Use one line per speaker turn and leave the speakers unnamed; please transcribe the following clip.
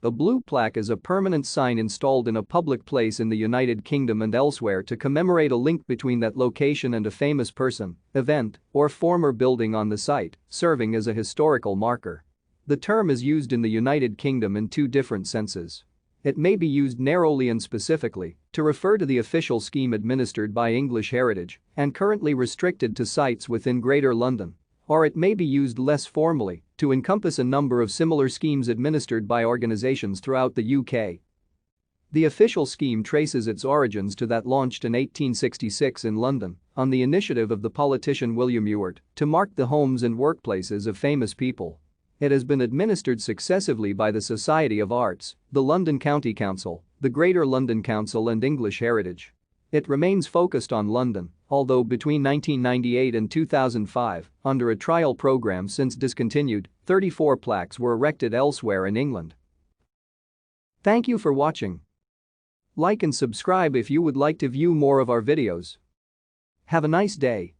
A blue plaque is a permanent sign installed in a public place in the United Kingdom and elsewhere to commemorate a link between that location and a famous person, event, or former building on the site, serving as a historical marker. The term is used in the United Kingdom in two different senses. It may be used narrowly and specifically to refer to the official scheme administered by English Heritage and currently restricted to sites within Greater London. Or it may be used less formally to encompass a number of similar schemes administered by organizations throughout the UK. The official scheme traces its origins to that launched in 1866 in London on the initiative of the politician William Ewart to mark the homes and workplaces of famous people. It has been administered successively by the Society of Arts, the London County Council, the Greater London Council and English Heritage. It remains focused on London, although between 1998 and 2005, under a trial program since discontinued, 34 plaques were erected elsewhere in England. Thank you for watching. Like and subscribe if you would like to view more of our videos. Have a nice day.